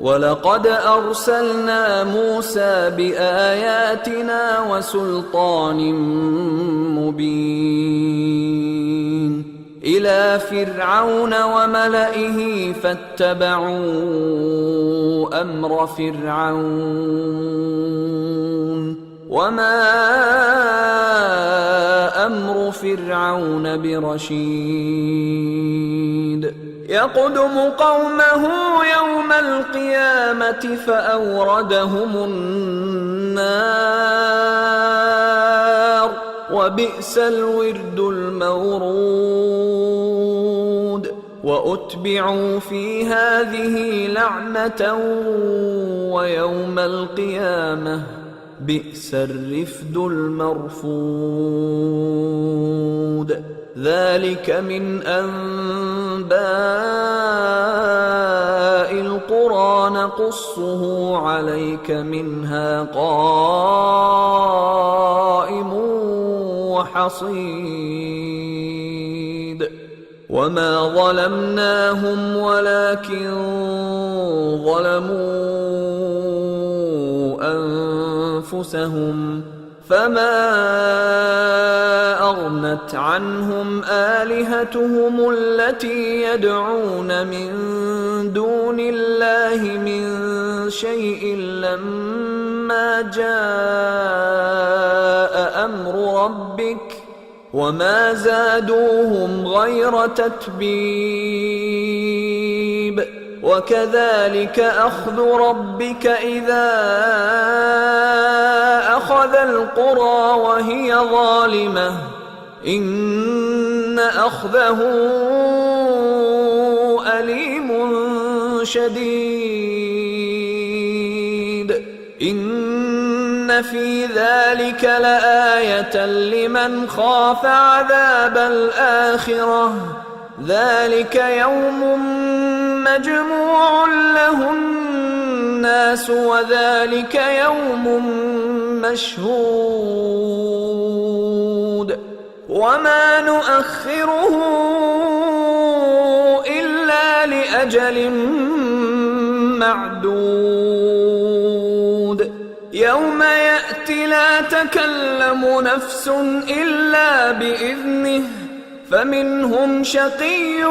वलक़द अर्सलना मूसा बिआयातिना वसुल्तानिम मुबीन इला फ़िरऔन वमलइही फ़त्तबअू अम्र फ़िरऔन वमा अम्रु फ़िरऔन बिरशीद यक़दुमु क़ौमहु यौमल क़ियामति फ़अौरदहुमुन नार वबिअसल विर्दुल मवरूद वउत्बिअू फ़ी हाज़िही लअनतन वयौमल क़ियामह बिअसल रिफ़दुल मरफ़ूद ذلك من أنباء القرى نقصه عليك منها قائم وحصيد وما ظلمناهم ولكن ظلموا أنفسهم فما أغنت عنهم آلهتهم التي يدعون من دون الله من شيء لما جاء أمر ربك وما زادوهم غير تتبيب وكذلك أخذ ربك إذا أخذ القرى وهي ظالمة إن أخذه أليم شديد إن في ذلك لآية لمن خاف عذاب الآخرة ذلك يوم مجموع له الناس وذلك يوم مشهود وما نؤخره إلا لأجل معدود يوم يأتي لا تكلم نفس إلا بإذنه فمنهم شقي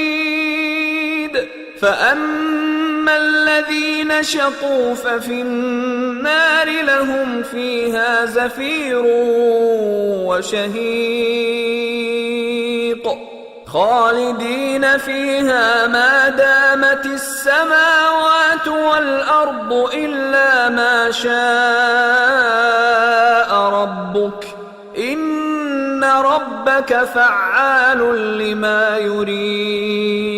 وسعيد فأما الذين شقوا ففي النار لهم فيها زفير وشهيق خالدين فيها ما دامت السماوات والأرض إلا ما شاء ربك إن ربك فعال لما يريد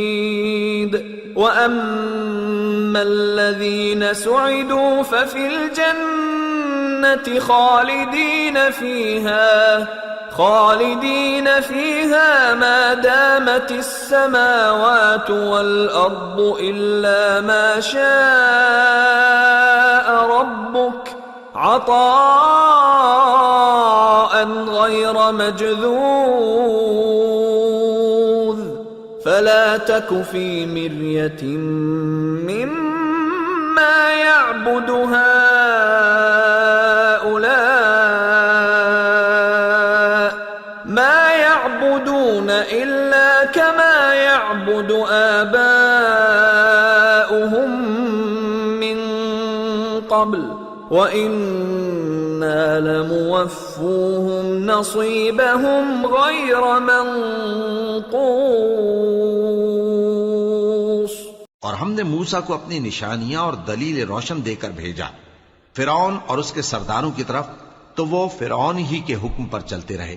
وأما الذين سعدوا ففي الجنة خالدين فيها ما دامت السماوات والأرض إلا ما شاء ربك عطاء غير مجذوذ فلا تك في مرية مما يعبد هؤلاء ما يعبدون إلا كما يعبد آباؤهم من قبل وإنا لموفوهم نصيبهم غير منقوص और हमने मूसा को अपनी निशानियां और दलील रोशन देकर भेजा फिरौन और उसके सरदारों की तरफ, तो वो फिरौन ही के हुक्म पर चलते रहे,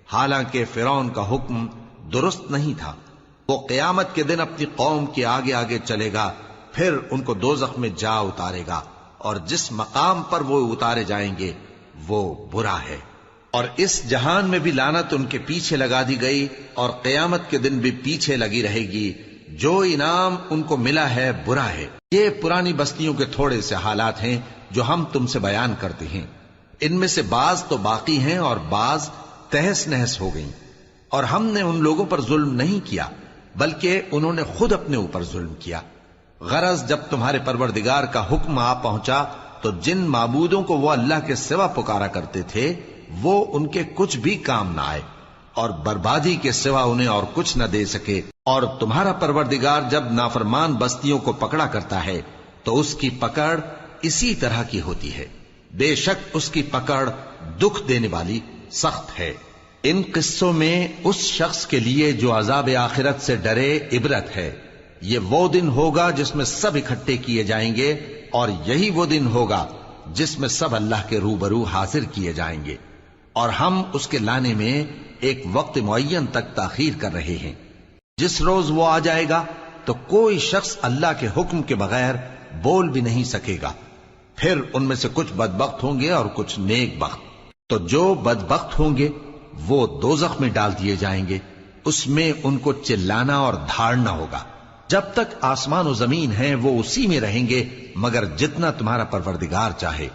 हालांकि फिरौन का हुक्म दुरुस्त नहीं था। वो क़यामत के दिन अपनी कौम के आगे आगे चलेगा, फिर उनको दोज़ख में जा उतारेगा, और जिस मकाम पर वो उतारे जाएंगे वो बुरा है। और इस जहान में भी लानत उनके पीछे लगा दी गई और क़यामत के दिन भी पीछे लगी रहेगी। जो इनाम उनको मिला है बुरा है। ये पुरानी बस्तियों के थोड़े से हालात हैं जो हम तुमसे बयान करते हैं। इनमें से बाज तो बाकी हैं और बाज तहस नहस हो गई। और हमने उन लोगों पर जुल्म नहीं किया, بلکہ انہوں نے خود اپنے اوپر ظلم کیا۔ غرض جب تمہارے پروردگار کا حکم آ پہنچا تو جن معبودوں کو وہ اللہ کے سوا پکارا کرتے تھے وہ ان کے کچھ بھی کام نہ آئے، اور بربادی کے سوا انہیں اور کچھ نہ دے سکے۔ اور تمہارا پروردگار جب نافرمان بستیوں کو پکڑا کرتا ہے تو اس کی پکڑ اسی طرح کی ہوتی ہے، بے شک اس کی پکڑ دکھ دینے والی سخت ہے۔ ان قصوں میں اس شخص کے لیے جو عذاب آخرت سے ڈرے عبرت ہے۔ یہ وہ دن ہوگا جس میں سب اکٹھے کیے جائیں گے، اور یہی وہ دن ہوگا جس میں سب اللہ کے روبرو حاضر کیے جائیں گے، اور ہم اس کے لانے میں ایک وقت معین تک تاخیر کر رہے ہیں۔ جس روز وہ آ جائے گا تو کوئی شخص اللہ کے حکم کے بغیر بول بھی نہیں سکے گا۔ پھر ان میں سے کچھ بدبخت ہوں گے اور کچھ نیک بخت۔ تو جو بدبخت ہوں گے وہ دوزخ میں ڈال دیے جائیں گے، اس میں ان کو چلانا اور دھاڑنا ہوگا۔ جب تک آسمان و زمین ہیں وہ اسی میں رہیں گے مگر جتنا تمہارا پروردگار چاہے،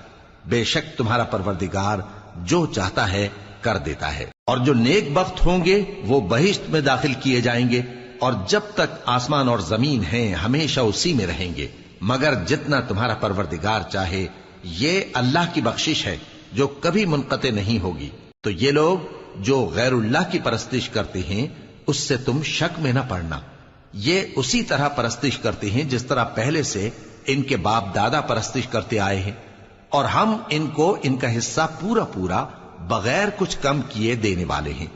بے شک تمہارا پروردگار جو چاہتا ہے کر دیتا ہے۔ اور جو نیک بخت ہوں گے وہ بہشت میں داخل کیے جائیں گے، اور جب تک آسمان اور زمین ہیں ہمیشہ اسی میں رہیں گے مگر جتنا تمہارا پروردگار چاہے۔ یہ اللہ کی بخشش ہے جو کبھی منقطع نہیں ہوگی۔ تو یہ لوگ جو غیر اللہ کی پرستش کرتے ہیں اس سے تم شک میں نہ پڑنا، یہ اسی طرح پرستش کرتے ہیں جس طرح پہلے سے ان کے باپ دادا پرستش کرتے آئے ہیں، اور ہم ان کو ان کا حصہ پورا پورا بغیر کچھ کم کیے دینے والے ہیں۔